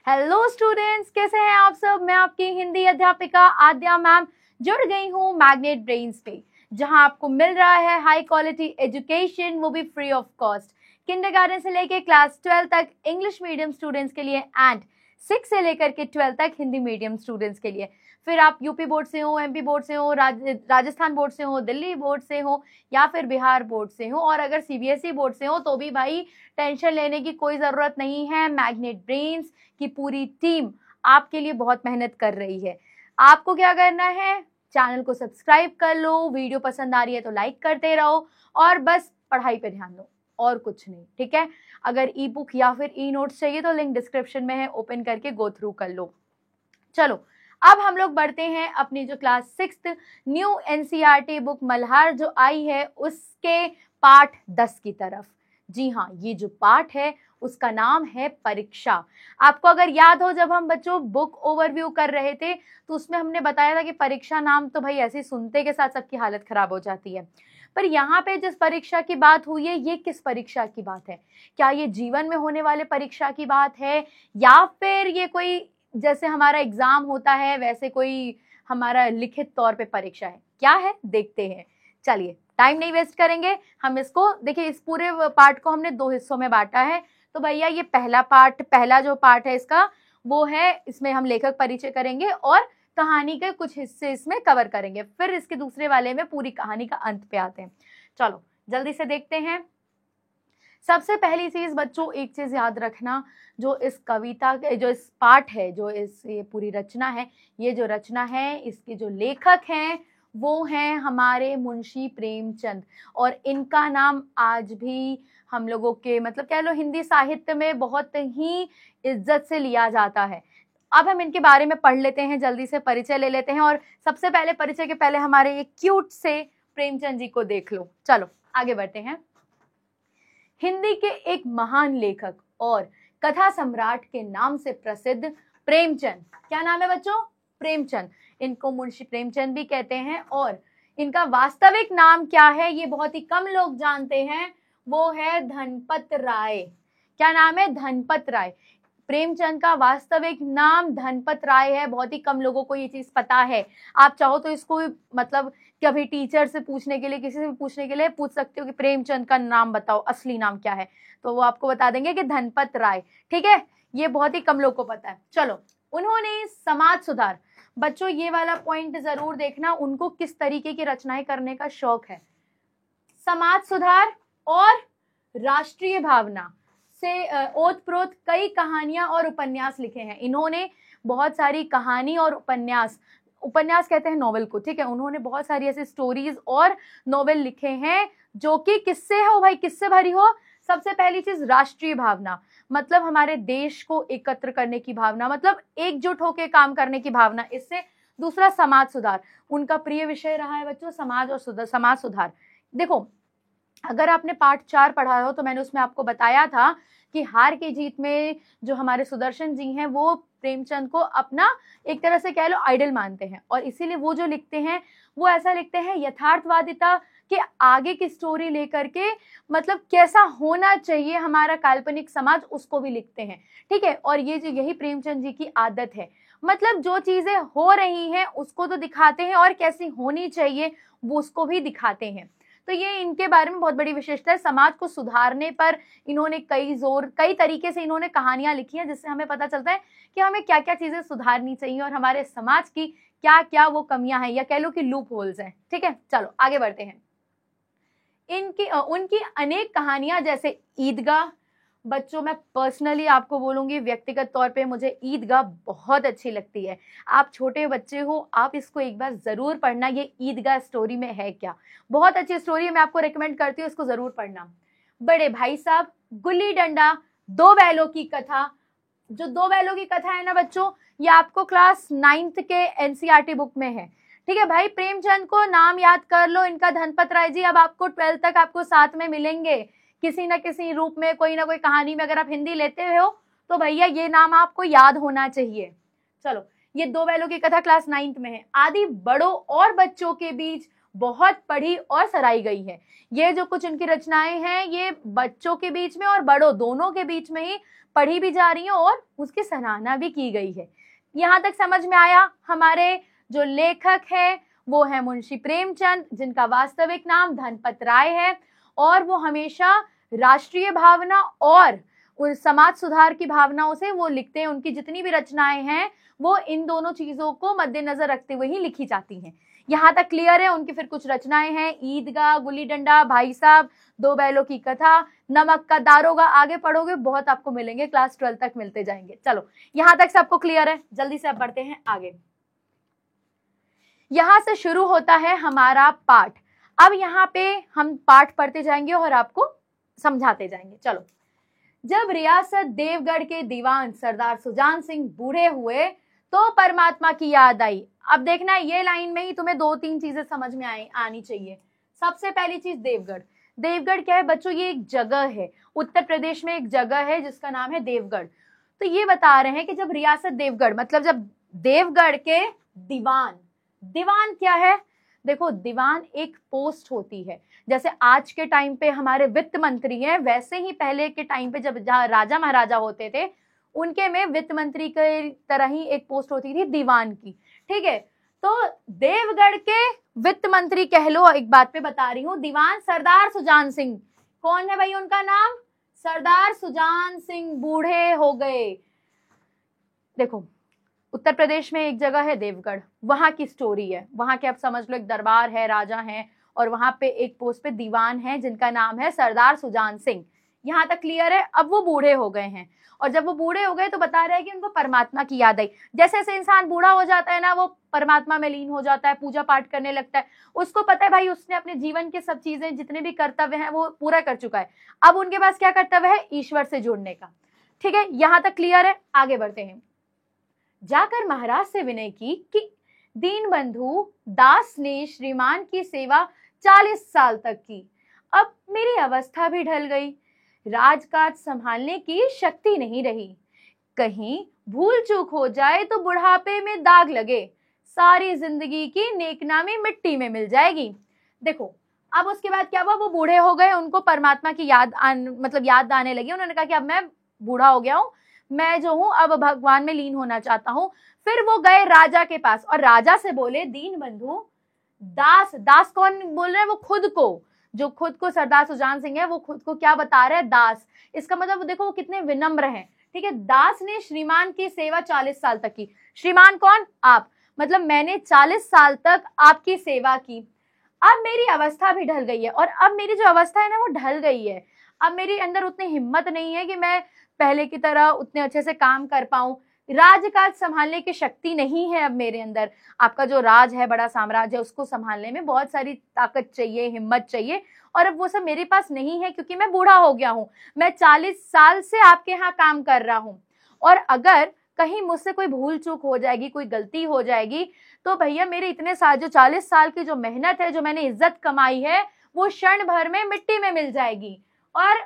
Hello students, कैसे हैं आप सब। मैं आपकी हिंदी अध्यापिका आद्या मैम जुड़ गई हूँ मैग्नेट ब्रेन्स पे, जहां आपको मिल रहा है हाई क्वालिटी एजुकेशन, वो भी फ्री ऑफ कॉस्ट। किंडरगार्टन से लेके क्लास 12 तक इंग्लिश मीडियम स्टूडेंट्स के लिए एंड 6 से लेकर के 12 तक हिंदी मीडियम स्टूडेंट्स के लिए। फिर आप यूपी बोर्ड से हो, एमपी बोर्ड से हो, राजस्थान बोर्ड से हो, दिल्ली बोर्ड से हो या फिर बिहार बोर्ड से हो, और अगर सीबीएसई बोर्ड से हो तो भी भाई टेंशन लेने की कोई ज़रूरत नहीं है। मैग्नेट ब्रेन्स की पूरी टीम आपके लिए बहुत मेहनत कर रही है। आपको क्या करना है, चैनल को सब्सक्राइब कर लो, वीडियो पसंद आ रही है तो लाइक करते रहो और बस पढ़ाई पे ध्यान दो, और कुछ नहीं, ठीक है। अगर ई बुक या फिर ई नोट्स चाहिए तो लिंक डिस्क्रिप्शन में है, ओपन करके गो थ्रू कर लो। चलो अब हम लोग बढ़ते हैं अपनी जो class 6 new NCERT book Malhar जो आई है उसके पाठ 10 की तरफ। जी हाँ, ये जो पाठ है उसका नाम है परीक्षा। आपको अगर याद हो, जब हम बच्चों बुक ओवरव्यू कर रहे थे तो उसमें हमने बताया था कि परीक्षा नाम तो भाई ऐसे सुनते के साथ सबकी हालत खराब हो जाती है। पर यहाँ पे जिस परीक्षा की बात हुई है, ये किस परीक्षा की बात है? क्या ये जीवन में होने वाले परीक्षा की बात है, या फिर ये कोई जैसे हमारा एग्जाम होता है वैसे कोई हमारा लिखित तौर पे परीक्षा है? क्या है, देखते हैं। चलिए टाइम नहीं वेस्ट करेंगे, हम इसको देखिए, इस पूरे पार्ट को हमने 2 हिस्सों में बांटा है। तो भैया ये पहला जो पार्ट है इसका वो है, इसमें हम लेखक परिचय करेंगे और कहानी के कुछ हिस्से इसमें कवर करेंगे। फिर इसके दूसरे वाले में पूरी कहानी का अंत पे आते हैं। चलो जल्दी से देखते हैं। सबसे पहली चीज बच्चों, एक चीज याद रखना, जो इस कविता जो इस पाठ है, जो ये पूरी रचना है, ये जो रचना है इसके जो लेखक हैं वो हैं हमारे मुंशी प्रेमचंद, और इनका नाम आज भी हम लोगों के मतलब कह लो हिंदी साहित्य में बहुत ही इज्जत से लिया जाता है। अब हम इनके बारे में पढ़ लेते हैं, जल्दी से परिचय ले लेते हैं। और सबसे पहले परिचय के पहले हमारे ये क्यूट से प्रेमचंद जी को देख लो। चलो आगे बढ़ते हैं। हिंदी के एक महान लेखक और कथा सम्राट के नाम से प्रसिद्ध प्रेमचंद, क्या नाम है बच्चों? प्रेमचंद। इनको मुंशी प्रेमचंद भी कहते हैं, और इनका वास्तविक नाम क्या है ये बहुत ही कम लोग जानते हैं, वो है धनपत राय। क्या नाम है? धनपत राय। प्रेमचंद का वास्तविक नाम धनपत राय है। बहुत ही कम लोगों को ये चीज पता है। आप चाहो तो इसको मतलब कभी टीचर से पूछने के लिए, किसी से भी पूछने के लिए पूछ सकते हो कि प्रेमचंद का नाम बताओ, असली नाम क्या है, तो वो आपको बता देंगे कि धनपत राय। ठीक है, ये बहुत ही कम लोग को पता है। चलो, उन्होंने समाज सुधार, बच्चों ये वाला पॉइंट जरूर देखना, उनको किस तरीके की रचनाएं करने का शौक है। समाज सुधार और राष्ट्रीय भावना से ओतप्रोत कई कहानियां और उपन्यास लिखे हैं इन्होंने। बहुत सारी कहानी और उपन्यास कहते हैं नॉवेल को, ठीक है। उन्होंने बहुत सारी ऐसी स्टोरीज और नॉवेल लिखे हैं जो कि किससे हो भाई, किससे भरी हो? सबसे पहली चीज राष्ट्रीय भावना, मतलब हमारे देश को एकत्र करने की भावना, मतलब एकजुट होकर काम करने की भावना, इससे। दूसरा समाज सुधार, उनका प्रिय विषय रहा है बच्चों समाज सुधार। देखो, अगर आपने पाठ 4 पढ़ा हो तो मैंने उसमें आपको बताया था कि हार की जीत में जो हमारे सुदर्शन जी हैं वो प्रेमचंद को अपना एक तरह से कह लो आइडल मानते हैं, और इसीलिए वो जो लिखते हैं वो ऐसा लिखते हैं यथार्थवादिता के आगे की स्टोरी लेकर के, मतलब कैसा होना चाहिए हमारा काल्पनिक समाज, उसको भी लिखते हैं, ठीक है। और ये जो यही प्रेमचंद जी की आदत है, मतलब जो चीजें हो रही हैं उसको तो दिखाते हैं और कैसी होनी चाहिए वो उसको भी दिखाते हैं। तो ये इनके बारे में बहुत बड़ी विशेषता है। समाज को सुधारने पर इन्होंने कई तरीके से इन्होंने कहानियां लिखी हैं, जिससे हमें पता चलता है कि हमें क्या क्या चीजें सुधारनी चाहिए और हमारे समाज की क्या क्या वो कमियां हैं, या कह लो कि लूप होल्स हैं, ठीक है। चलो आगे बढ़ते हैं। उनकी अनेक कहानियां, जैसे ईदगाह, बच्चों मैं पर्सनली आपको बोलूंगी, व्यक्तिगत तौर पे मुझे ईदगाह बहुत अच्छी लगती है। आप छोटे बच्चे हो, आप इसको एक बार जरूर पढ़ना। ये ईदगाह स्टोरी में है क्या, बहुत अच्छी स्टोरी है, मैं आपको रेकमेंड करती हूँ, इसको जरूर पढ़ना। बड़े भाई साहब, गुल्ली डंडा, 2 बैलों की कथा। जो 2 बैलों की कथा है ना बच्चों, ये आपको क्लास 9th के एनसीईआरटी बुक में है, ठीक है भाई। प्रेमचंद को नाम याद कर लो, इनका धनपत राय जी अब आपको 12th तक आपको साथ में मिलेंगे किसी न किसी रूप में, कोई ना कोई कहानी में। अगर आप हिंदी लेते हो तो भैया ये नाम आपको याद होना चाहिए। चलो, ये 2 बैलों की कथा क्लास 9th में है। आदि बड़ों और बच्चों के बीच बहुत पढ़ी और सराही गई है। ये जो कुछ इनकी रचनाएं हैं ये बच्चों के बीच में और बड़ों दोनों के बीच में ही पढ़ी भी जा रही हैं और उसकी सराहना भी की गई है। यहाँ तक समझ में आया। हमारे जो लेखक है वो है मुंशी प्रेमचंद, जिनका वास्तविक नाम धनपत राय है, और वो हमेशा राष्ट्रीय भावना और उस समाज सुधार की भावनाओं से वो लिखते हैं। उनकी जितनी भी रचनाएं हैं वो इन दोनों चीजों को मद्देनजर रखते हुए ही लिखी जाती हैं। यहाँ तक क्लियर है। उनकी फिर कुछ रचनाएं हैं, ईदगाह, गुल्ली डंडा, भाई साहब, दो बैलों की कथा, नमक का दारोगा। आगे पढ़ोगे बहुत आपको मिलेंगे, क्लास 12 तक मिलते जाएंगे। चलो यहाँ तक सबको क्लियर है। जल्दी से अब बढ़ते हैं आगे। यहां से शुरू होता है हमारा पाठ। अब यहाँ पे हम पाठ पढ़ते जाएंगे और आपको समझाते जाएंगे। चलो, जब रियासत देवगढ़ के दीवान सरदार सुजान सिंह बूढ़े हुए तो परमात्मा की याद आई। अब देखना, ये लाइन में ही तुम्हें 2-3 चीजें समझ में आनी चाहिए। सबसे पहली चीज, देवगढ़। देवगढ़ क्या है बच्चों? ये एक जगह है, उत्तर प्रदेश में एक जगह है जिसका नाम है देवगढ़। तो ये बता रहे हैं कि जब रियासत देवगढ़, मतलब जब देवगढ़ के दीवान, दीवान क्या है? देखो, दीवान एक पोस्ट होती है। जैसे आज के टाइम पे हमारे वित्त मंत्री हैं, वैसे ही पहले के टाइम पे जब जहाँ राजा महाराजा होते थे उनके में वित्त मंत्री के तरह ही एक पोस्ट होती थी दीवान की। ठीक है, तो देवगढ़ के वित्त मंत्री कह लो, एक बात पे बता रही हूँ, दीवान सरदार सुजान सिंह। कौन है भाई उनका नाम? सरदार सुजान सिंह बूढ़े हो गए। देखो, उत्तर प्रदेश में एक जगह है देवगढ़, वहां की स्टोरी है। वहां के आप समझ लो एक दरबार है, राजा हैं, और वहां पे एक पोस्ट पे दीवान है जिनका नाम है सरदार सुजान सिंह। यहाँ तक क्लियर है। अब वो बूढ़े हो गए हैं, और जब वो बूढ़े हो गए तो बता रहे हैं कि उनको परमात्मा की याद आई। जैसे जैसे इंसान बूढ़ा हो जाता है ना, वो परमात्मा में लीन हो जाता है, पूजा पाठ करने लगता है। उसको पता है भाई उसने अपने जीवन के सब चीजें, जितने भी कर्तव्य हैं वो पूरा कर चुका है। अब उनके पास क्या कर्तव्य है? ईश्वर से जुड़ने का। ठीक है, यहाँ तक क्लियर है। आगे बढ़ते हैं। जाकर महाराज से विनय की कि दीन बंधु दास ने श्रीमान की सेवा 40 साल तक की। अब मेरी अवस्था भी ढल गई, राजकाज संभालने की शक्ति नहीं रही। कहीं भूल चूक हो जाए तो बुढ़ापे में दाग लगे, सारी जिंदगी की नेकनामी मिट्टी में मिल जाएगी। देखो, अब उसके बाद क्या हुआ? वो बूढ़े हो गए, उनको परमात्मा की याद याद आने लगी। उन्होंने कहा कि अब मैं बूढ़ा हो गया हूँ, मैं जो हूं अब भगवान में लीन होना चाहता हूं। फिर वो गए राजा के पास और राजा से बोले, दीन बंधु दास। दास कौन बोल रहे हैं? वो खुद को, जो खुद को सरदार सुजान सिंह है, वो खुद को क्या बता रहे हैं? दास। इसका मतलब देखो वो कितने विनम्र हैं। ठीक है, दास ने श्रीमान की सेवा 40 साल तक की। श्रीमान कौन? आप। मतलब मैंने 40 साल तक आपकी सेवा की। अब मेरी अवस्था भी ढल गई है, और अब मेरी जो अवस्था है ना वो ढल गई है। अब मेरे अंदर उतनी हिम्मत नहीं है कि मैं पहले की तरह उतने अच्छे से काम कर पाऊं। राजकाज संभालने की शक्ति नहीं है अब मेरे अंदर। आपका जो राज है, बड़ा साम्राज्य है, उसको संभालने में बहुत सारी ताकत चाहिए, हिम्मत चाहिए, और अब वो सब मेरे पास नहीं है क्योंकि मैं बूढ़ा हो गया हूं। मैं 40 साल से आपके यहाँ काम कर रहा हूं, और अगर कहीं मुझसे कोई भूल चूक हो जाएगी, कोई गलती हो जाएगी, तो भैया मेरे इतने साल, जो 40 साल की जो मेहनत है, जो मैंने इज्जत कमाई है, वो क्षण भर में मिट्टी में मिल जाएगी। और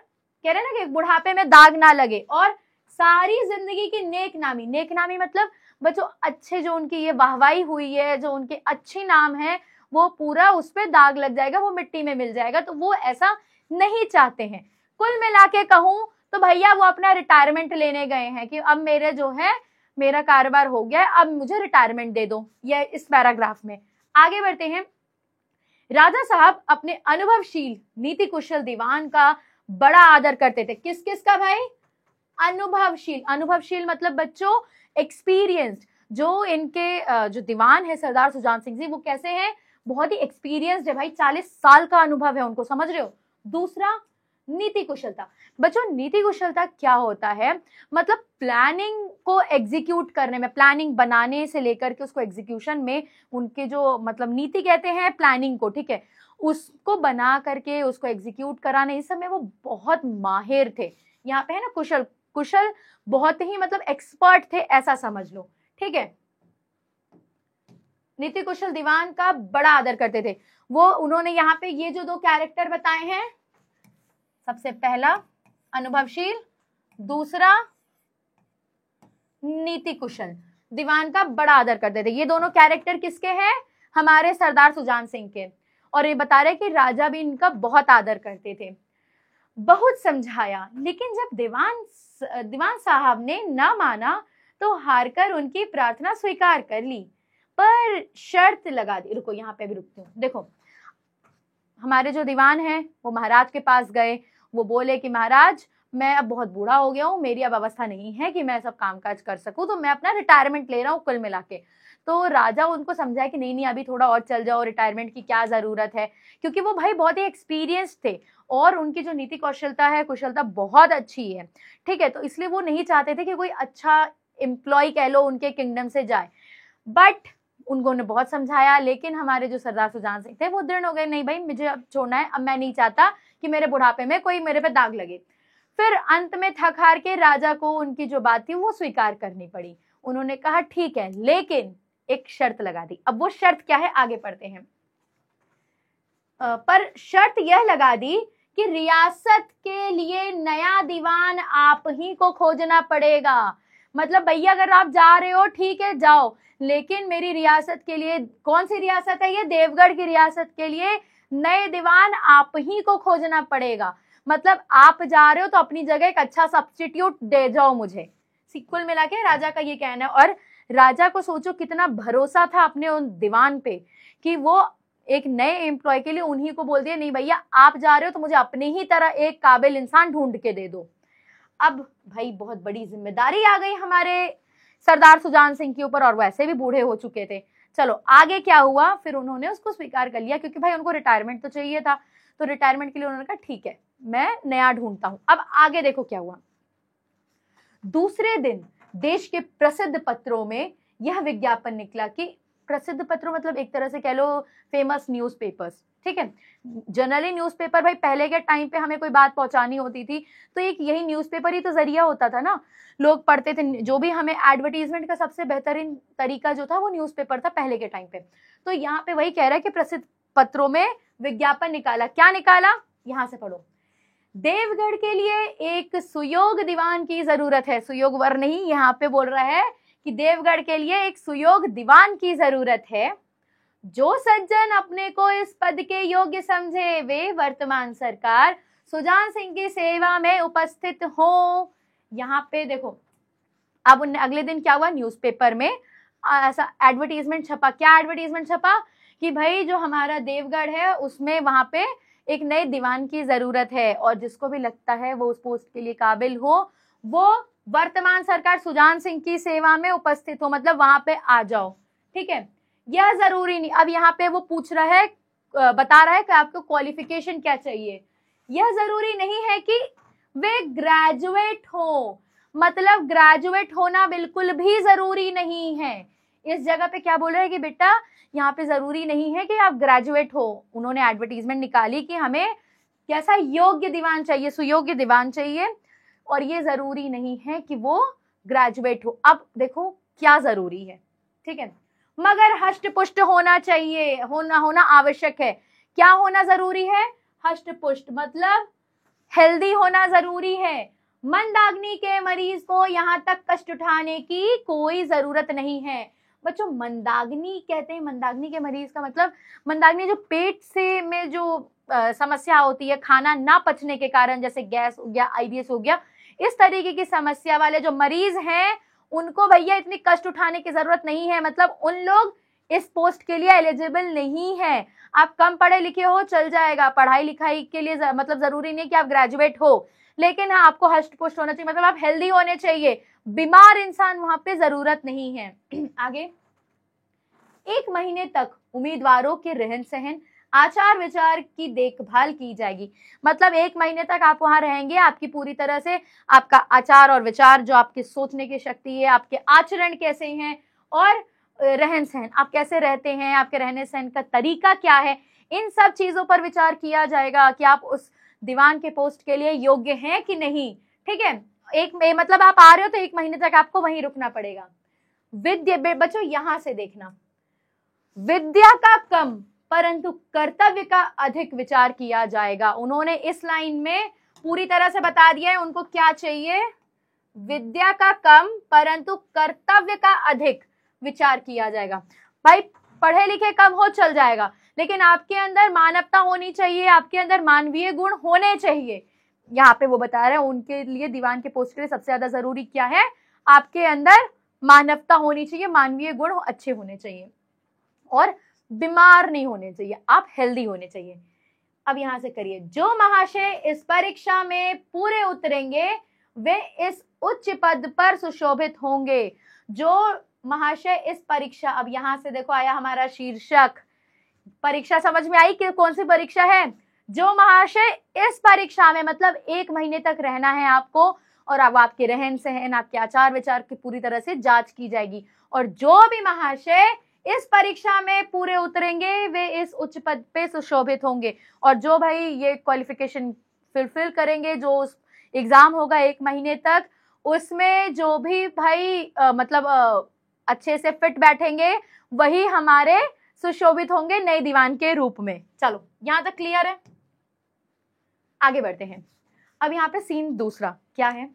कह रहे ना कि बुढ़ापे में दाग ना लगे, और सारी जिंदगी की नेकनामी, नेकनामी मतलब बच्चों अच्छे, जो उनकी ये वाहवाही हुई है, जो उनके अच्छे नाम है, वो पूरा उस पे दाग लग जाएगा, वो मिट्टी में मिल जाएगा। तो वो ऐसा नहीं चाहते हैं। कुल मिला के कहूं तो भैया वो अपना रिटायरमेंट लेने गए हैं कि अब मेरे जो है, मेरा कारोबार हो गया, अब मुझे रिटायरमेंट दे दो। ये इस पैराग्राफ में। आगे बढ़ते हैं। राजा साहब अपने अनुभवशील नीति कुशल दीवान का बड़ा आदर करते थे। किस किस का भाई? अनुभवशील। अनुभवशील मतलब बच्चों एक्सपीरियंस्ड। जो इनके जो दीवान है सरदार सुजान सिंह जी, वो कैसे हैं? बहुत ही एक्सपीरियंस्ड है भाई, 40 साल का अनुभव है उनको, समझ रहे हो। दूसरा, नीति कुशलता। बच्चों नीति कुशलता क्या होता है? मतलब प्लानिंग को एग्जीक्यूट करने में, प्लानिंग बनाने से लेकर के उसको एग्जीक्यूशन में, उनके जो मतलब नीति कहते हैं प्लानिंग को, ठीक है, उसको बना करके उसको एग्जीक्यूट कराने, इस समय वो बहुत माहिर थे। यहाँ पे है ना कुशल, कुशल बहुत ही मतलब एक्सपर्ट थे, ऐसा समझ लो। ठीक है, नीति कुशल दीवान का बड़ा आदर करते थे वो। उन्होंने यहाँ पे ये जो 2 कैरेक्टर बताए हैं, सबसे पहला अनुभवशील, दूसरा नीति कुशल, दीवान का बड़ा आदर करते थे। ये दोनों कैरेक्टर किसके हैं? हमारे सरदार सुजान सिंह के। और ये बता रहे कि राजा भी इनका बहुत आदर करते थे। बहुत समझाया, लेकिन जब दीवान साहब ने ना माना तो हारकर उनकी प्रार्थना स्वीकार कर ली, पर शर्त लगा दी। रुको, यहाँ पे भी रुकती हूँ। देखो, हमारे जो दीवान हैं वो महाराज के पास गए। वो बोले कि महाराज, मैं अब बहुत बूढ़ा हो गया हूँ, मेरी अब अवस्था नहीं है कि मैं सब कामकाज कर सकूं, तो मैं अपना रिटायरमेंट ले रहा हूँ कुल मिला के। तो राजा उनको समझाया कि नहीं नहीं, अभी थोड़ा और चल जाओ, रिटायरमेंट की क्या जरूरत है, क्योंकि वो भाई बहुत ही एक्सपीरियंस थे और उनकी जो नीति कौशलता है, कुशलता बहुत अच्छी है। ठीक है, तो इसलिए वो नहीं चाहते थे कि कोई अच्छा एम्प्लॉय कह लो उनके किंगडम से जाए। बट उन्होंने बहुत समझाया, लेकिन हमारे जो सरदार सुजान सिंह थे वो दृढ़ हो गए, नहीं भाई मुझे अब छोड़ना है, अब मैं नहीं चाहता कि मेरे बुढ़ापे में कोई मेरे पे दाग लगे। फिर अंत में थक हार के राजा को उनकी जो बात थी वो स्वीकार करनी पड़ी। उन्होंने कहा ठीक है, लेकिन एक शर्त लगा दी। अब वो शर्त क्या है, आगे पढ़ते हैं। पर शर्त यह लगा दी कि रियासत के लिए नया दीवान आप ही को खोजना पड़ेगा। मतलब भैया अगर आप जा रहे हो ठीक है जाओ, लेकिन मेरी रियासत के लिए, कौन सी रियासत है ये, देवगढ़ की रियासत के लिए नए दीवान आप ही को खोजना पड़ेगा। मतलब आप जा रहे हो तो अपनी जगह एक अच्छा सब्स्टिट्यूट दे जाओ मुझे। कुल मिला के राजा का ये कहना है। और राजा को सोचो कितना भरोसा था अपने उन दीवान पे कि वो एक नए एम्प्लॉय के लिए उन्हीं को बोल दिया, नहीं भैया आप जा रहे हो तो मुझे अपने ही तरह एक काबिल इंसान ढूंढ के दे दो। अब भाई बहुत बड़ी जिम्मेदारी आ गई हमारे सरदार सुजान सिंह के ऊपर, और वैसे भी बूढ़े हो चुके थे। चलो आगे क्या हुआ, फिर उन्होंने उसको स्वीकार कर लिया, क्योंकि भाई उनको रिटायरमेंट तो चाहिए था। तो रिटायरमेंट के लिए उन्होंने कहा ठीक है मैं नया ढूंढता हूं। अब आगे देखो क्या हुआ। दूसरे दिन देश के प्रसिद्ध पत्रों में यह विज्ञापन निकला कि, प्रसिद्ध पत्रों मतलब एक तरह से कह लो फेमस न्यूज़पेपर्स, ठीक है। जनरली न्यूज़पेपर भाई पहले के टाइम पे हमें कोई बात पहुंचानी होती थी तो एक यही न्यूज़पेपर ही तो जरिया होता था ना, लोग पढ़ते थे। जो भी हमें एडवर्टीजमेंट का सबसे बेहतरीन तरीका जो था वो न्यूज़पेपर था पहले के टाइम पे। तो यहाँ पे वही कह रहा है कि प्रसिद्ध पत्रों में विज्ञापन निकाला। क्या निकाला, यहां से पढ़ो। देवगढ़ के लिए एक सुयोग दीवान की जरूरत है। सुयोग वर नहीं, यहाँ पे बोल रहा है कि देवगढ़ के लिए एक सुयोग दीवान की जरूरत है। जो सज्जन अपने को इस पद के योग्य समझे वे वर्तमान सरकार सुजान सिंह की सेवा में उपस्थित हो। यहाँ पे देखो, अब उन्हें अगले दिन क्या हुआ, न्यूज़पेपर में ऐसा एडवर्टीजमेंट छपा। क्या एडवर्टीजमेंट छपा कि भाई जो हमारा देवगढ़ है उसमें वहां पे एक नए दीवान की जरूरत है, और जिसको भी लगता है वो उस पोस्ट के लिए काबिल हो वो वर्तमान सरकार सुजान सिंह की सेवा में उपस्थित हो, मतलब वहां पे आ जाओ। ठीक है, यह जरूरी नहीं। अब यहाँ पे वो पूछ रहा है, बता रहा है कि आपको क्वालिफिकेशन क्या चाहिए। यह जरूरी नहीं है कि वे ग्रेजुएट हो, मतलब ग्रेजुएट होना बिल्कुल भी जरूरी नहीं है। इस जगह पे क्या बोल रहे हैं कि बेटा यहाँ पे जरूरी नहीं है कि आप ग्रेजुएट हो। उन्होंने एडवर्टीजमेंट निकाली कि हमें कैसा योग्य दीवान चाहिए, सुयोग्य दीवान चाहिए, और ये जरूरी नहीं है कि वो ग्रेजुएट हो। अब देखो क्या जरूरी है, ठीक है, मगर हष्ट पुष्ट होना चाहिए, होना आवश्यक है। क्या होना जरूरी है, हष्ट पुष्ट मतलब हेल्दी होना जरूरी है। मंदाग्नि के मरीज को यहाँ तक कष्ट उठाने की कोई जरूरत नहीं है। बच्चों मंदाग्नि कहते हैं, मंदाग्नि के मरीज का मतलब, मंदाग्नि जो पेट से में जो समस्या होती है खाना ना पचने के कारण, जैसे गैस हो गया, IBS हो गया, इस तरीके की समस्या वाले जो मरीज हैं उनको भैया इतनी कष्ट उठाने की जरूरत नहीं है। मतलब उन लोग इस पोस्ट के लिए एलिजिबल नहीं है। आप कम पढ़े लिखे हो चल जाएगा, पढ़ाई लिखाई के लिए मतलब जरूरी नहीं कि आप ग्रेजुएट हो, लेकिन हाँ आपको हष्ट पुष्ट होना चाहिए, मतलब आप हेल्दी होने चाहिए। बीमार इंसान वहां पे जरूरत नहीं है। आगे, 1 महीने तक उम्मीदवारों के रहन सहन, आचार विचार की देखभाल की जाएगी। मतलब 1 महीने तक आप वहां रहेंगे, आपकी पूरी तरह से आपका आचार और विचार, जो आपकी सोचने की शक्ति है, आपके आचरण कैसे हैं और रहन सहन आप कैसे रहते हैं, आपके रहने सहन का तरीका क्या है, इन सब चीजों पर विचार किया जाएगा कि आप उस दीवान के पोस्ट के लिए योग्य हैं कि नहीं। ठीक है, मतलब आप आ रहे हो तो 1 महीने तक आपको वहीं रुकना पड़ेगा। विद्या, बच्चों यहां से देखना, विद्या का कम परंतु कर्तव्य का अधिक विचार किया जाएगा। उन्होंने इस लाइन में पूरी तरह से बता दिया है उनको क्या चाहिए, विद्या का कम परंतु कर्तव्य का अधिक विचार किया जाएगा। भाई पढ़े लिखे कम हो चल जाएगा, लेकिन आपके अंदर मानवता होनी चाहिए, आपके अंदर मानवीय गुण होने चाहिए। यहाँ पे वो बता रहे हैं उनके लिए दीवान के पोस्ट के लिए सबसे ज्यादा जरूरी क्या है, आपके अंदर मानवता होनी चाहिए, मानवीय गुण अच्छे होने चाहिए और बीमार नहीं होने चाहिए, आप हेल्दी होने चाहिए। अब यहां से करिए, जो महाशय इस परीक्षा में पूरे उतरेंगे वे इस उच्च पद पर सुशोभित होंगे। जो महाशय इस परीक्षा, अब यहां से देखो आया हमारा शीर्षक, परीक्षा समझ में आई कि कौन सी परीक्षा है। जो महाशय इस परीक्षा में, मतलब 1 महीने तक रहना है आपको, और अब आपके रहन सहन, आपके आचार विचार की पूरी तरह से जांच की जाएगी। और जो भी महाशय इस परीक्षा में पूरे उतरेंगे वे इस उच्च पद पे सुशोभित होंगे। और जो भाई ये क्वालिफिकेशन फुलफिल करेंगे, जो एग्जाम होगा 1 महीने तक, उसमें जो भी भाई अच्छे से फिट बैठेंगे वही हमारे सुशोभित होंगे नए दीवान के रूप में। चलो यहां तक क्लियर है, आगे बढ़ते हैं। अब यहाँ पे सीन दूसरा क्या है,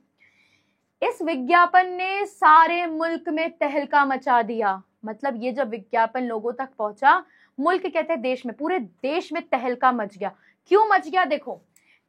इस विज्ञापन ने सारे मुल्क में तहलका मचा दिया। मतलब ये जब विज्ञापन लोगों तक पहुंचा, मुल्क कहते हैं देश में, पूरे देश में तहलका मच गया। क्यों मच गया, देखो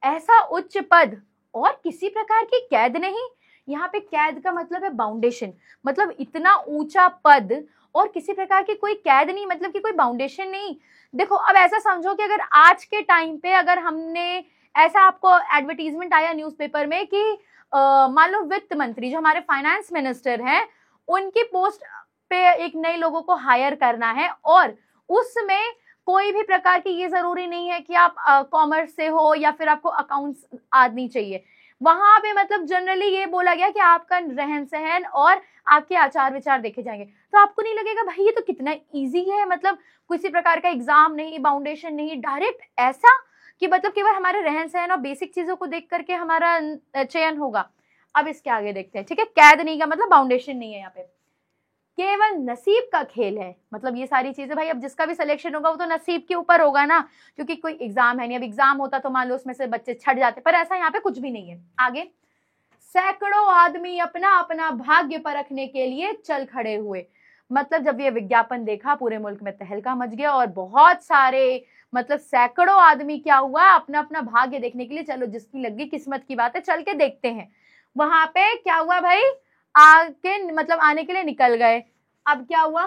ऐसा उच्च पद और किसी प्रकार की कैद नहीं, यहाँ पे कैद का मतलब है बाउंडेशन, मतलब इतना ऊंचा पद और किसी प्रकार की कोई कैद नहीं, मतलब कि कोई बाउंडेशन नहीं। देखो अब ऐसा समझो कि अगर आज के टाइम पे अगर हमने ऐसा, आपको एडवर्टीजमेंट आया न्यूज़पेपर में कि मान लो वित्त मंत्री जो हमारे फाइनेंस मिनिस्टर हैं, उनकी पोस्ट पे एक नए लोगों को हायर करना है, और उसमें कोई भी प्रकार की ये जरूरी नहीं है कि आप कॉमर्स से हो या फिर आपको अकाउंट्स आदमी चाहिए। वहां पे मतलब जनरली ये बोला गया कि आपका रहन सहन और आपके आचार विचार देखे जाएंगे। तो आपको नहीं लगेगा भाई ये तो कितना इजी है, मतलब किसी प्रकार का एग्जाम नहीं, बाउंडेशन नहीं, डायरेक्ट ऐसा कि मतलब केवल हमारे रहन सहन और बेसिक चीजों को देख करके हमारा चयन होगा। अब इसके आगे देखते हैं, ठीक है, कैद नहीं का मतलब बाउंडेशन नहीं है, यहाँ पे केवल नसीब का खेल है। मतलब ये सारी चीजें भाई अब जिसका भी सिलेक्शन होगा वो तो नसीब के ऊपर होगा ना, क्योंकि कोई एग्जाम है नहीं। अब एग्जाम होता तो मान लो उसमें से बच्चे छट जाते, पर ऐसा यहाँ पे कुछ भी नहीं है। आगे, सैकड़ों आदमी अपना अपना भाग्य परखने के लिए चल खड़े हुए। मतलब जब ये विज्ञापन देखा पूरे मुल्क में तहलका मच गया और बहुत सारे मतलब सैकड़ों आदमी क्या हुआ, अपना अपना भाग्य देखने के लिए, चलो जिसकी लग गई किस्मत की बात है चल के देखते हैं। वहां पे क्या हुआ भाई, आके मतलब आने के लिए निकल गए। अब क्या हुआ,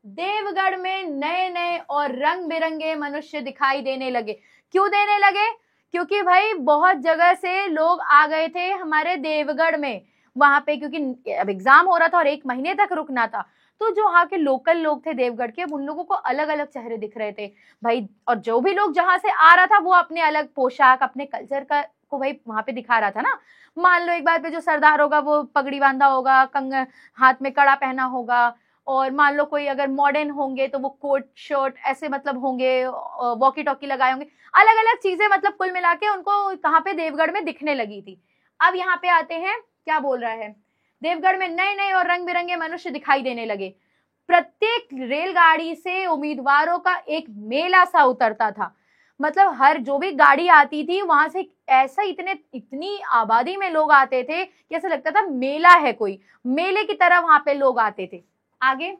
देवगढ़ में नए नए और रंग बिरंगे मनुष्य दिखाई देने लगे। क्यों देने लगे, क्योंकि भाई बहुत जगह से लोग आ गए थे हमारे देवगढ़ में, वहां पे क्योंकि अब एग्जाम हो रहा था और 1 महीने तक रुकना था। तो जो वहां के लोकल लोग थे देवगढ़ के, उन लोगों को अलग अलग चेहरे दिख रहे थे भाई, और जो भी लोग जहां से आ रहा था वो अपने अलग पोशाक, अपने कल्चर का को भाई वहां पे दिखा रहा था ना। मान लो एक बार पे जो सरदार होगा वो पगड़ी बांधा होगा, कंगन हाथ में कड़ा पहना होगा, और मान लो कोई अगर मॉडर्न होंगे तो वो कोट शर्ट ऐसे मतलब होंगे, वॉकी टॉकी लगाए होंगे, अलग अलग चीजें मतलब कुल मिला के उनको कहाँ पे देवगढ़ में दिखने लगी थी। अब यहाँ पे आते हैं, क्या बोल रहा है, देवगढ़ में नए नए और रंग बिरंगे मनुष्य दिखाई देने लगे। प्रत्येक रेलगाड़ी से उम्मीदवारों का एक मेला सा उतरता था। मतलब हर जो भी गाड़ी आती थी वहां से ऐसा इतनी आबादी में लोग आते थे कि ऐसा लगता था मेला है, कोई मेले की तरह वहां पे लोग आते थे। आगे,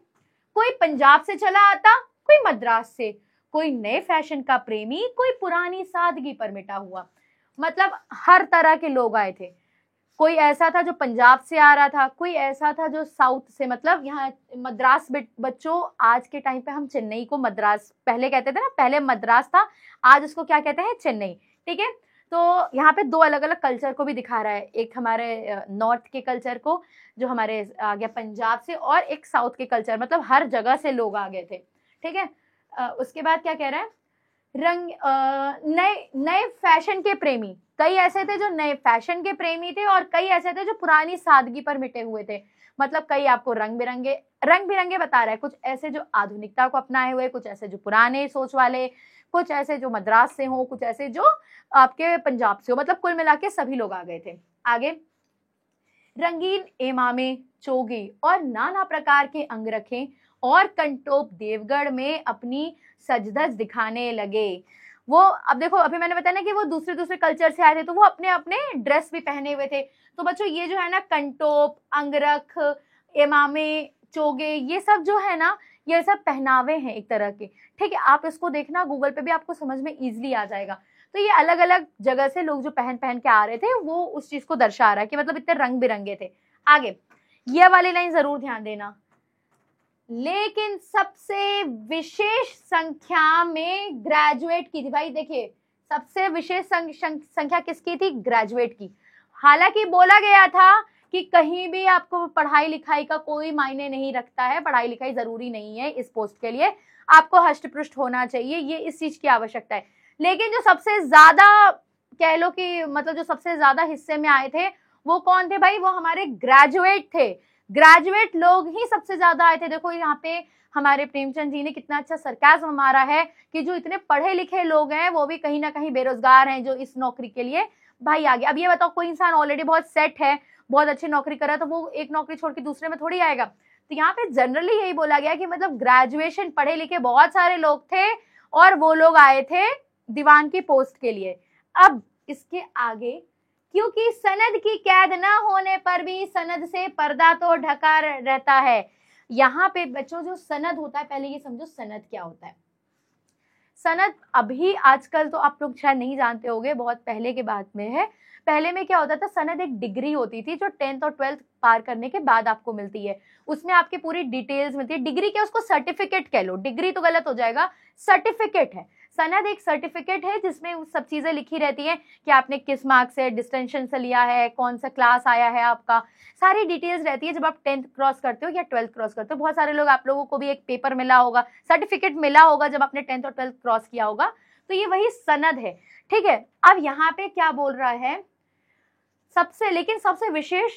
कोई पंजाब से चला आता, कोई मद्रास से, कोई नए फैशन का प्रेमी, कोई पुरानी सादगी पर मिटा हुआ। मतलब हर तरह के लोग आए थे। कोई ऐसा था जो पंजाब से आ रहा था, कोई ऐसा था जो साउथ से, मतलब यहाँ मद्रास बच्चों, आज के टाइम पे हम चेन्नई को मद्रास पहले कहते थे ना, पहले मद्रास था, आज उसको क्या कहते हैं, चेन्नई, ठीक है। तो यहाँ पे 2 अलग अलग कल्चर को भी दिखा रहा है, एक हमारे नॉर्थ के कल्चर को जो हमारे आ गया पंजाब से, और एक साउथ के कल्चर, मतलब हर जगह से लोग आ गए थे, ठीक है। उसके बाद क्या कह रहा है, रंग नए नए फैशन के प्रेमी, कई ऐसे थे जो नए फैशन के प्रेमी थे और कई ऐसे थे जो पुरानी सादगी पर मिटे हुए थे। मतलब कई आपको रंग बिरंगे बता रहा है, कुछ ऐसे जो आधुनिकता को अपनाए हुए, कुछ ऐसे जो पुराने सोच वाले, कुछ ऐसे जो मद्रास से हो, कुछ ऐसे जो आपके पंजाब से हो, मतलब कुल मिला के सभी लोग आ गए थे। आगे, रंगीन एमामे, चोगे और नाना प्रकार के अंगरखे और कंटोप देवगढ़ में अपनी सजधज दिखाने लगे। वो अब देखो, अभी मैंने बताया ना कि वो दूसरे कल्चर से आए थे, तो वो अपने अपने ड्रेस भी पहने हुए थे। तो बच्चों ये जो है ना कंटोप, अंगरख, एमामे, चोगे, ये सब जो है ना, ये सब पहनावे हैं एक तरह के, ठीक है। आप इसको देखना गूगल पे भी आपको समझ में इजीली आ जाएगा। तो ये अलग अलग जगह से लोग जो पहन पहन के आ रहे थे वो उस चीज को दर्शा रहा है कि मतलब इतने रंग बिरंगे थे। आगे ये वाली लाइन जरूर ध्यान देना, लेकिन सबसे विशेष संख्या में ग्रेजुएट की थी। भाई देखिए सबसे विशेष संख्या किसकी थी? ग्रेजुएट की। हालांकि बोला गया था कि कहीं भी आपको पढ़ाई लिखाई का कोई मायने नहीं रखता है, पढ़ाई लिखाई जरूरी नहीं है इस पोस्ट के लिए, आपको हष्ट पृष्ठ होना चाहिए, ये इस चीज की आवश्यकता है। लेकिन जो सबसे ज्यादा कह लो कि मतलब जो सबसे ज्यादा हिस्से में आए थे वो कौन थे भाई? वो हमारे ग्रेजुएट थे। ग्रेजुएट लोग ही सबसे ज्यादा आए थे। देखो यहाँ पे हमारे प्रेमचंद जी ने कितना अच्छा सरकाज़्म मारा है कि जो इतने पढ़े लिखे लोग हैं वो भी कहीं ना कहीं बेरोजगार हैं जो इस नौकरी के लिए भाई आगे। अब ये बताओ कोई इंसान ऑलरेडी बहुत सेट है, बहुत अच्छी नौकरी कर रहा है, तो वो एक नौकरी छोड़ के दूसरे में थोड़ी आएगा। तो यहाँ पे जनरली यही बोला गया कि मतलब ग्रेजुएशन पढ़े लिखे बहुत सारे लोग थे और वो लोग आए थे दीवान की पोस्ट के लिए। अब इसके आगे, क्योंकि सनद की कैद न होने पर भी सनद से पर्दा तो ढका रहता है। यहाँ पे बच्चों जो सनद होता है, पहले ये समझो सनद क्या होता है। सनद अभी आजकल तो आप लोग शायद नहीं जानते होंगे, बहुत पहले के बाद में है। पहले में क्या होता था, सनद एक डिग्री होती थी जो 10th और 12th पार करने के बाद आपको मिलती है। उसमें आपकी पूरी डिटेल्स मिलती है। डिग्री क्या, उसको सर्टिफिकेट कह लो, डिग्री तो गलत हो जाएगा, सर्टिफिकेट है। सनद एक सर्टिफिकेट है जिसमें सब चीजें लिखी रहती हैं कि आपने किस मार्क्स से डिस्टिंक्शन से लिया है, कौन सा क्लास आया है आपका, सारी डिटेल्स रहती है। जब आप 10th क्रॉस करते हो या 12th क्रॉस करते हो, बहुत सारे लोग, आप लोगों को भी एक पेपर मिला होगा, सर्टिफिकेट मिला होगा जब आपने 10th और 12th क्रॉस किया होगा, तो ये वही सनद है। ठीक है, अब यहाँ पे क्या बोल रहा है, लेकिन सबसे विशेष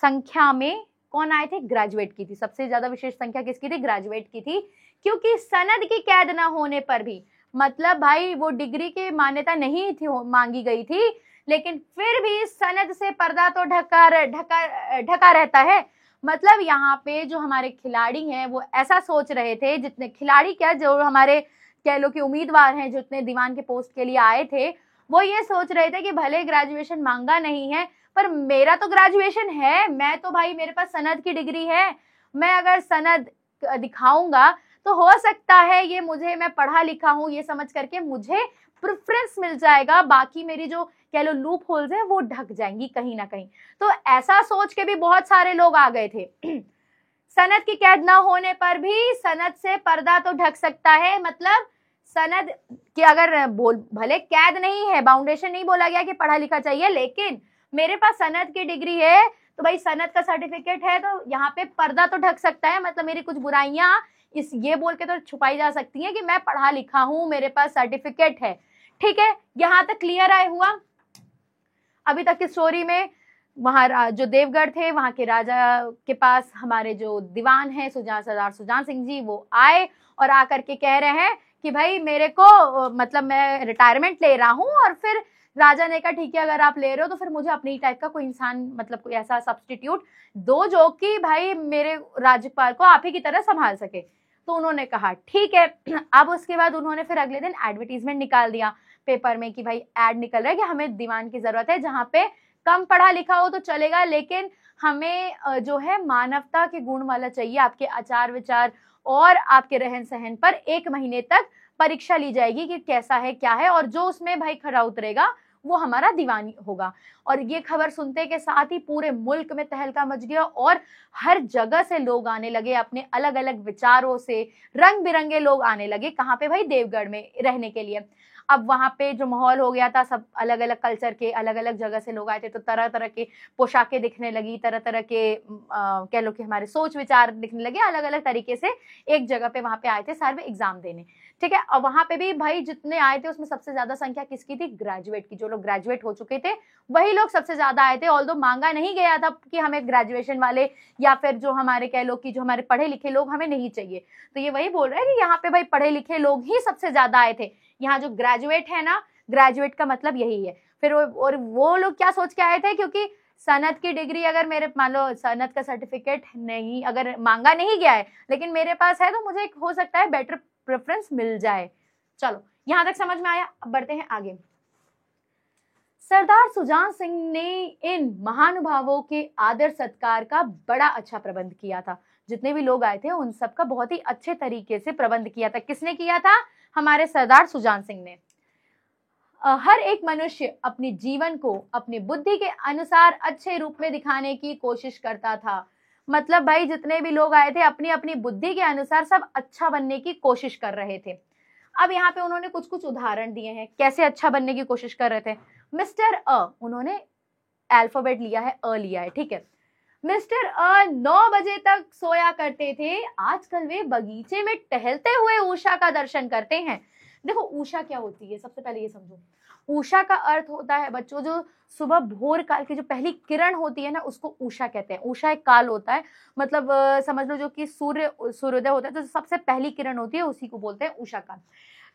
संख्या में कौन आए थे? ग्रेजुएट की थी। सबसे ज्यादा विशेष संख्या किसकी थी? ग्रेजुएट की थी। क्योंकि सनद की कैद ना होने पर भी, मतलब भाई वो डिग्री की मान्यता नहीं थी मांगी गई थी, लेकिन फिर भी सनद से पर्दा तो ढका रहता है। मतलब यहाँ पे जो हमारे खिलाड़ी हैं वो ऐसा सोच रहे थे, जितने खिलाड़ी क्या, जो हमारे कह लो कि उम्मीदवार हैं, जितने दीवान के पोस्ट के लिए आए थे, वो ये सोच रहे थे कि भले ग्रेजुएशन मांगा नहीं है पर मेरा तो ग्रेजुएशन है, मैं तो भाई, मेरे पास सनद की डिग्री है, मैं अगर सनद दिखाऊंगा तो हो सकता है ये मुझे, मैं पढ़ा लिखा हूं ये समझ करके मुझे प्रेफरेंस मिल जाएगा, बाकी मेरी जो कह लो लूप होल्स हैं वो ढक जाएंगी कहीं ना कहीं। तो ऐसा सोच के भी बहुत सारे लोग आ गए थे। सनद की कैद ना होने पर भी सनद से पर्दा तो ढक सकता है। मतलब सनद की अगर भले कैद नहीं है, बाउंडेशन नहीं बोला गया कि पढ़ा लिखा चाहिए, लेकिन मेरे पास सनद की डिग्री है तो भाई सनद का सर्टिफिकेट है, तो यहाँ पे पर्दा तो ढक सकता है। मतलब मेरी कुछ बुराइयां इस ये बोल के तो छुपाई जा सकती हैं कि मैं पढ़ा लिखा हूं, मेरे पास सर्टिफिकेट है। ठीक है, यहां तक क्लियर आए हुआ। अभी तक की स्टोरी में वहां जो देवगढ़ थे, वहां के राजा के पास हमारे जो दीवान है सरदार सुजान सिंह जी, वो आए और आकर के कह रहे हैं कि भाई मेरे को मतलब मैं रिटायरमेंट ले रहा हूं। और फिर राजा ने कहा ठीक है, अगर आप ले रहे हो तो फिर मुझे अपनी टाइप का कोई इंसान, मतलब कोई ऐसा सब्स्टिट्यूट दो जो कि भाई मेरे राज्यपाल को आप ही की तरह संभाल सके। तो उन्होंने कहा ठीक है। अब उसके बाद उन्होंने फिर अगले दिन एडवर्टीजमेंट निकाल दिया पेपर में कि भाई एड निकल रहा है कि हमें दीवान की जरूरत है, जहाँ पे कम पढ़ा लिखा हो तो चलेगा, लेकिन हमें जो है मानवता के गुण वाला चाहिए। आपके आचार विचार और आपके रहन सहन पर 1 महीने तक परीक्षा ली जाएगी कि कैसा है क्या है, और जो उसमें भाई खरा उतरेगा वो हमारा दीवानी होगा। और ये खबर सुनते के साथ ही पूरे मुल्क में तहलका मच गया और हर जगह से लोग आने लगे अपने अलग अलग विचारों से, रंग बिरंगे लोग आने लगे। कहाँ पे भाई? देवगढ़ में रहने के लिए। अब वहां पे जो माहौल हो गया था, सब अलग अलग कल्चर के, अलग अलग जगह से लोग आए थे, तो तरह तरह के पोशाकें दिखने लगी, तरह तरह के कह लो कि हमारे सोच विचार दिखने लगे। अलग अलग तरीके से एक जगह पे वहां पे आए थे सारे एग्जाम देने। ठीक है, और वहां पे भी भाई जितने आए थे उसमें सबसे ज्यादा संख्या किसकी थी? ग्रेजुएट की। जो लोग ग्रेजुएट हो चुके थे वही लोग सबसे ज्यादा आए थे। ऑल्दो मांगा नहीं गया था कि हमें ग्रेजुएशन वाले या फिर जो हमारे कह लो कि जो हमारे पढ़े लिखे लोग हमें नहीं चाहिए। तो ये वही बोल रहे हैं कि यहाँ पे भाई पढ़े लिखे लोग ही सबसे ज्यादा आए थे। यहाँ जो ग्रेजुएट है ना, ग्रेजुएट का मतलब यही है। फिर और वो लोग क्या सोच के आए थे, क्योंकि सनद की डिग्री अगर मेरे, मान लो सनद का सर्टिफिकेट नहीं, अगर मांगा नहीं गया है लेकिन मेरे पास है, तो मुझे हो सकता है बेटर प्रेफरेंस मिल जाए। चलो यहां तक समझ में आया। अब बढ़ते हैं आगे। सरदार सुजान सिंह ने इन महानुभावों के आदर सत्कार का बड़ा अच्छा प्रबंध किया था। जितने भी लोग आए थे उन सबका बहुत ही अच्छे तरीके से प्रबंध किया था। किसने किया था? हमारे सरदार सुजान सिंह ने। हर एक मनुष्य अपने जीवन को अपनी बुद्धि के अनुसार अच्छे रूप में दिखाने की कोशिश करता था। मतलब भाई जितने भी लोग आए थे अपनी अपनी बुद्धि के अनुसार सब अच्छा बनने की कोशिश कर रहे थे। अब यहाँ पे उन्होंने कुछ कुछ उदाहरण दिए हैं कैसे अच्छा बनने की कोशिश कर रहे थे। मिस्टर उन्होंने अल्फाबेट लिया है, लिया है, ठीक है। मिस्टर 9 बजे तक सोया करते थे, आजकल वे बगीचे में टहलते हुए उषा का दर्शन करते हैं। देखो उषा क्या होती है, सबसे पहले ये समझो। उषा का अर्थ होता है बच्चों जो सुबह भोर काल की जो पहली किरण होती है ना, उसको उषा कहते हैं। उषा एक काल होता है, मतलब समझ लो जो कि सूर्योदय होता है तो सबसे पहली किरण होती है उसी को बोलते हैं उषा काल।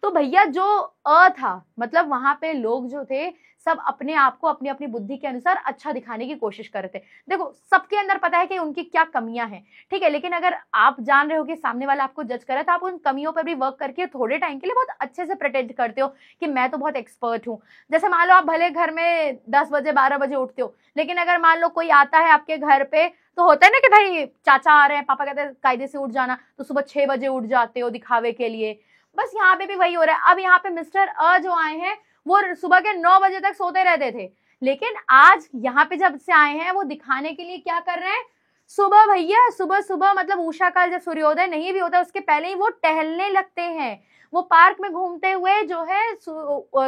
तो भैया जो था मतलब वहां पे लोग जो थे सब अपने आप को अपनी अपनी बुद्धि के अनुसार अच्छा दिखाने की कोशिश कर रहे थे। देखो सबके अंदर पता है कि उनकी क्या कमियां हैं, ठीक है, लेकिन अगर आप जान रहे हो कि सामने वाला आपको जज कर रहा है तो आप उन कमियों पर भी वर्क करके थोड़े टाइम के लिए बहुत अच्छे से प्रिटेंड करते हो कि मैं तो बहुत एक्सपर्ट हूँ। जैसे मान लो आप भले घर में 10 बजे 12 बजे उठते हो, लेकिन अगर मान लो कोई आता है आपके घर पे तो होता है ना कि भाई चाचा आ रहे हैं, पापा कहते हैं कायदे से उठ जाना, तो सुबह 6 बजे उठ जाते हो दिखावे के लिए। बस यहाँ पे भी वही हो रहा है। अब यहाँ पे मिस्टर जो आए हैं वो सुबह के 9 बजे तक सोते रहते थे, लेकिन आज यहाँ पे जब से आए हैं वो दिखाने के लिए क्या कर रहे हैं, सुबह भैया सुबह सुबह मतलब उषा काल जब सूर्योदय नहीं भी होता उसके पहले ही वो टहलने लगते हैं। वो पार्क में घूमते हुए जो है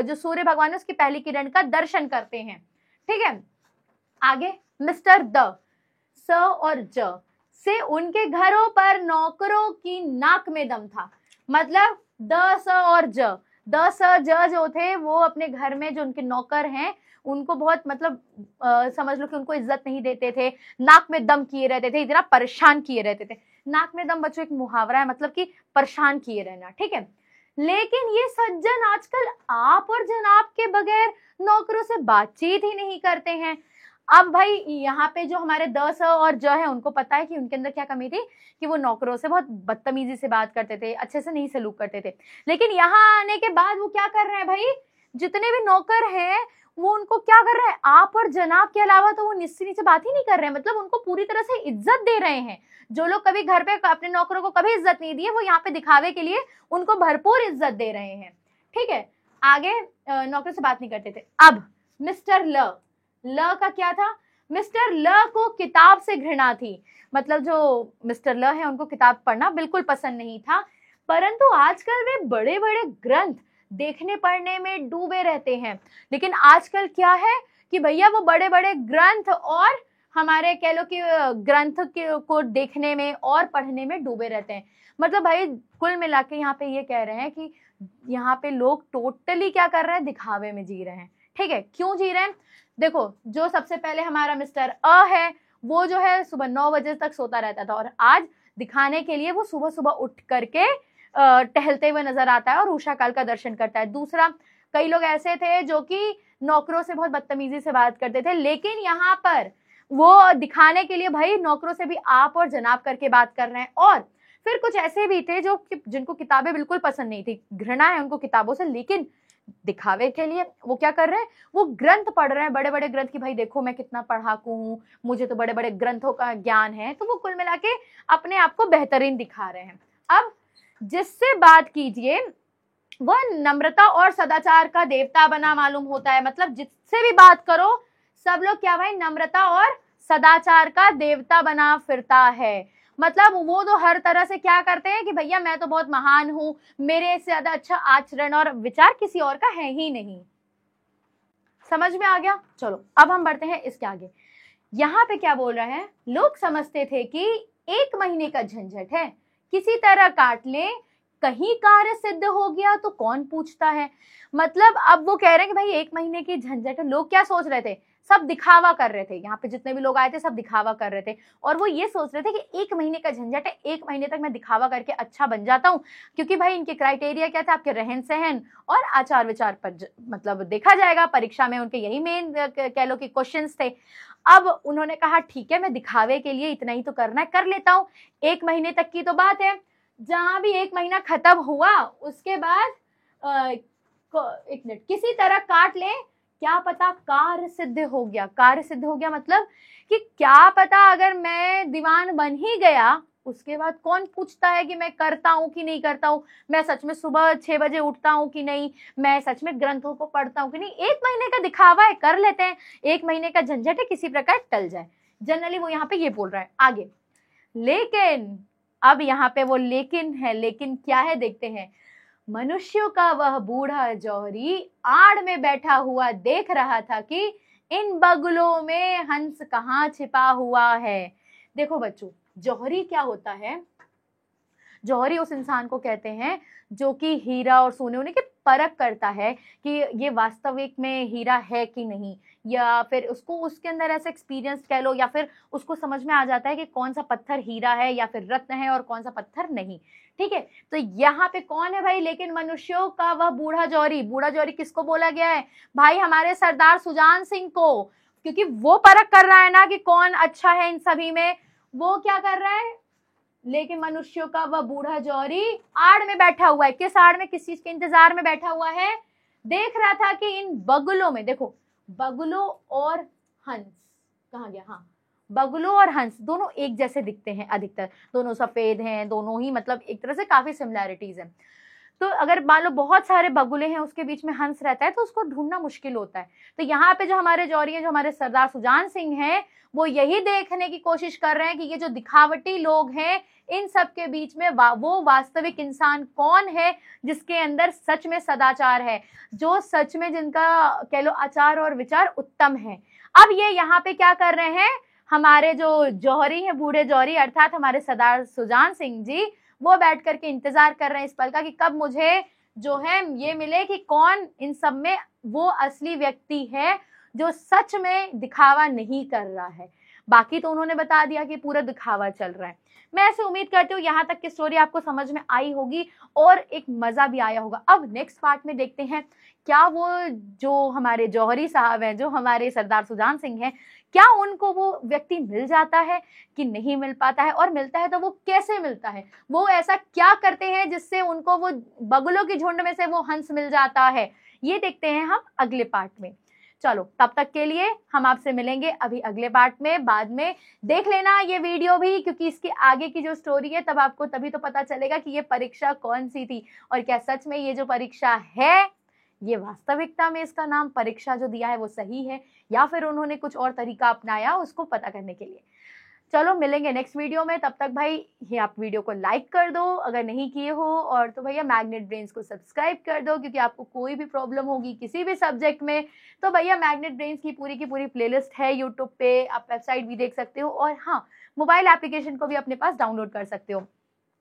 जो सूर्य भगवान है उसकी पहली किरण का दर्शन करते हैं, ठीक है। आगे मिस्टर स और ज से उनके घरों पर नौकरों की नाक में दम था। मतलब स और ज, ज जो थे वो अपने घर में जो उनके नौकर हैं उनको बहुत मतलब समझ लो कि उनको इज्जत नहीं देते थे, नाक में दम किए रहते थे, इतना परेशान किए रहते थे। नाक में दम बच्चों एक मुहावरा है, मतलब कि परेशान किए रहना, ठीक है। लेकिन ये सज्जन आजकल आप और जनाब के बगैर नौकरों से बातचीत ही नहीं करते हैं। अब भाई यहाँ पे जो हमारे स और ज है उनको पता है कि उनके अंदर क्या कमी थी, कि वो नौकरों से बहुत बदतमीजी से बात करते थे, अच्छे से नहीं सलूक करते थे। लेकिन यहाँ आने के बाद वो क्या कर रहे हैं भाई, जितने भी नौकर हैं वो उनको क्या कर रहे हैं, आप और जनाब के अलावा तो वो नीचे बात ही नहीं कर रहे हैं, मतलब उनको पूरी तरह से इज्जत दे रहे हैं। जो लोग कभी घर पे अपने नौकरों को कभी इज्जत नहीं दी है वो यहाँ पे दिखावे के लिए उनको भरपूर इज्जत दे रहे हैं, ठीक है। आगे नौकरों से बात नहीं करते थे। अब मिस्टर ल का क्या था, मिस्टर ल को किताब से घृणा थी। मतलब जो मिस्टर ल है उनको किताब पढ़ना बिल्कुल पसंद नहीं था, परंतु आजकल वे बड़े बड़े ग्रंथ देखने पढ़ने में डूबे रहते हैं। लेकिन आजकल क्या है कि भैया वो बड़े बड़े ग्रंथ और हमारे कह लो कि ग्रंथ को देखने में और पढ़ने में डूबे रहते हैं। मतलब भाई कुल मिला के यहाँ पे ये कह रहे हैं कि यहाँ पे लोग टोटली क्या कर रहे हैं, दिखावे में जी रहे हैं, ठीक है। क्यों जी रहे हैं, देखो जो सबसे पहले हमारा मिस्टर है वो जो है सुबह 9 बजे तक सोता रहता था और आज दिखाने के लिए वो सुबह सुबह उठ करके टहलते हुए नजर आता है और उषा काल का दर्शन करता है। दूसरा, कई लोग ऐसे थे जो कि नौकरों से बहुत बदतमीजी से बात करते थे, लेकिन यहाँ पर वो दिखाने के लिए भाई नौकरों से भी आप और जनाब करके बात कर रहे हैं। और फिर कुछ ऐसे भी थे जो जिनको किताबें बिल्कुल पसंद नहीं थी, घृणा है उनको किताबों से, लेकिन दिखावे के लिए वो क्या कर रहे हैं, वो ग्रंथ पढ़ रहे हैं, बड़े बड़े ग्रंथ, की भाई देखो मैं कितना पढ़ाकू हूँ, मुझे तो बड़े बड़े ग्रंथों का ज्ञान है। तो वो कुल मिला के अपने आप को बेहतरीन दिखा रहे हैं। अब जिससे बात कीजिए वह नम्रता और सदाचार का देवता बना मालूम होता है। मतलब जिससे भी बात करो सब लोग क्या भाई, नम्रता और सदाचार का देवता बना फिरता है। मतलब वो तो हर तरह से क्या करते हैं कि भैया मैं तो बहुत महान हूं, मेरे से ज्यादा अच्छा आचरण और विचार किसी और का है ही नहीं। समझ में आ गया? चलो अब हम बढ़ते हैं इसके आगे। यहाँ पे क्या बोल रहे हैं, लोग समझते थे कि 1 महीने का झंझट है, किसी तरह काट ले, कहीं कार्य सिद्ध हो गया तो कौन पूछता है। मतलब अब वो कह रहे हैं कि भाई 1 महीने की झंझट है। लोग क्या सोच रहे थे, सब दिखावा कर रहे थे, यहाँ पे जितने भी लोग आए थे सब दिखावा कर रहे थे और वो ये सोच रहे थे कि 1 महीने का झंझट है, 1 महीने तक मैं दिखावा करके अच्छा बन जाता हूँ। क्योंकि भाई इनके क्राइटेरिया क्या था, आपके रहन सहन और आचार विचार पर मतलब देखा जाएगा, परीक्षा में उनके यही मेन कह लो कि क्वेश्चंस थे। अब उन्होंने कहा ठीक है मैं दिखावे के लिए इतना ही तो करना है, कर लेता हूँ। 1 महीने तक की तो बात है, जहां भी 1 महीना खत्म हुआ उसके बाद 1 मिनट किसी तरह काट ले, क्या पता कार्य सिद्ध हो गया। कार्य सिद्ध हो गया मतलब कि क्या पता अगर मैं दीवान बन ही गया उसके बाद कौन पूछता है कि मैं करता हूँ कि नहीं करता हूँ, मैं सच में सुबह 6 बजे उठता हूँ कि नहीं, मैं सच में ग्रंथों को पढ़ता हूँ कि नहीं। 1 महीने का दिखावा है, कर लेते हैं, 1 महीने का झंझट है, किसी प्रकार टल जाए। जनरली वो यहाँ पे ये बोल रहा है। आगे, लेकिन अब यहाँ पे वो लेकिन है, लेकिन क्या है देखते हैं। मनुष्यों का वह बूढ़ा जौहरी आड़ में बैठा हुआ देख रहा था कि इन बगुलों में हंस कहाँ छिपा हुआ है। देखो बच्चों, जौहरी क्या होता है? जौहरी उस इंसान को कहते हैं जो कि हीरा और सोने होने की परख करता है कि ये वास्तविक में हीरा है कि नहीं, या फिर उसको उसके अंदर ऐसा एक्सपीरियंस कह लो, या फिर उसको समझ में आ जाता है कि कौन सा पत्थर हीरा है या फिर रत्न है और कौन सा पत्थर नहीं। ठीक है, तो यहाँ पे कौन है भाई? लेकिन मनुष्यों का वह बूढ़ा जौहरी। बूढ़ा जौहरी किसको बोला गया है भाई? हमारे सरदार सुजान सिंह को, क्योंकि वो परख कर रहा है ना कि कौन अच्छा है इन सभी में। वो क्या कर रहा है? लेकिन मनुष्यों का वह बूढ़ा जौहरी आड़ में बैठा हुआ है। किस आड़ में? किस चीज के इंतजार में बैठा हुआ है? देख रहा था कि इन बगुलों में, देखो बगुलों और हंस कहाँ गया? हाँ, बगुलों और हंस दोनों एक जैसे दिखते हैं अधिकतर, दोनों सफेद हैं, दोनों ही मतलब एक तरह से काफी सिमिलैरिटीज हैं। तो अगर मान लो बहुत सारे बगुले हैं, उसके बीच में हंस रहता है, तो उसको ढूंढना मुश्किल होता है। तो यहाँ पे जो हमारे जौहरी हैं, जो हमारे सरदार सुजान सिंह हैं, वो यही देखने की कोशिश कर रहे हैं कि ये जो दिखावटी लोग हैं, इन सब के बीच में वो वास्तविक इंसान कौन है जिसके अंदर सच में सदाचार है, जो सच में जिनका कह लो आचार और विचार उत्तम है। अब ये यहाँ पे क्या कर रहे हैं? हमारे जो जौहरी हैं, बूढ़े जौहरी अर्थात हमारे सरदार सुजान सिंह जी, वो बैठ करके इंतजार कर रहे हैं इस पल का कि कब मुझे जो है ये मिले कि कौन इन सब में वो असली व्यक्ति है जो सच में दिखावा नहीं कर रहा है। बाकी तो उन्होंने बता दिया कि पूरा दिखावा चल रहा है। मैं ऐसे उम्मीद करती हूँ यहाँ तक की स्टोरी आपको समझ में आई होगी और एक मजा भी आया होगा। अब नेक्स्ट पार्ट में देखते हैं क्या वो जो हमारे जौहरी साहब हैं, जो हमारे सरदार सुजान सिंह हैं, क्या उनको वो व्यक्ति मिल जाता है कि नहीं मिल पाता है, और मिलता है तो वो कैसे मिलता है, वो ऐसा क्या करते हैं जिससे उनको वो बगुलों की झुंड में से वो हंस मिल जाता है। ये देखते हैं हम अगले पार्ट में। चलो तब तक के लिए हम आपसे मिलेंगे अभी अगले पार्ट में। बाद में देख लेना ये वीडियो भी, क्योंकि इसके आगे की जो स्टोरी है तब आपको तभी तो पता चलेगा कि ये परीक्षा कौन सी थी और क्या सच में ये जो परीक्षा है, ये वास्तविकता में इसका नाम परीक्षा जो दिया है वो सही है या फिर उन्होंने कुछ और तरीका अपनाया उसको पता करने के लिए। चलो मिलेंगे नेक्स्ट वीडियो में, तब तक भाई ये आप वीडियो को लाइक कर दो अगर नहीं किए हो, और तो भैया मैग्नेट ब्रेन्स को सब्सक्राइब कर दो, क्योंकि आपको कोई भी प्रॉब्लम होगी किसी भी सब्जेक्ट में तो भैया मैग्नेट ब्रेन्स की पूरी प्लेलिस्ट है यूट्यूब पे, आप वेबसाइट भी देख सकते हो, और हाँ मोबाइल एप्लीकेशन को भी अपने पास डाउनलोड कर सकते हो।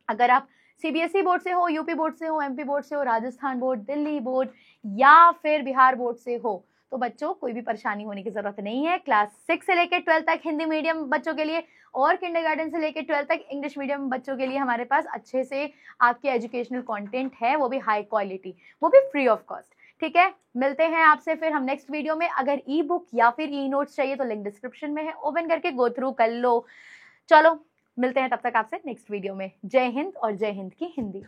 अगर आप सीबीएसई बोर्ड से हो, यूपी बोर्ड से हो, एमपी बोर्ड से हो, राजस्थान बोर्ड, दिल्ली बोर्ड या फिर बिहार बोर्ड से हो, तो बच्चों कोई भी परेशानी होने की जरूरत नहीं है। क्लास 6 से लेकर 12 तक हिंदी मीडियम बच्चों के लिए और किंडरगार्टन से लेकर 12 तक इंग्लिश मीडियम बच्चों के लिए हमारे पास अच्छे से आपके एजुकेशनल कंटेंट है, वो भी हाई क्वालिटी, वो भी फ्री ऑफ कॉस्ट। ठीक है, मिलते हैं आपसे फिर हम नेक्स्ट वीडियो में। अगर ई बुक या फिर ई नोट्स चाहिए तो लिंक डिस्क्रिप्शन में है, ओपन करके गो थ्रू कर लो। चलो मिलते हैं तब तक आपसे नेक्स्ट वीडियो में। जय हिंद और जय हिंद की हिंदी।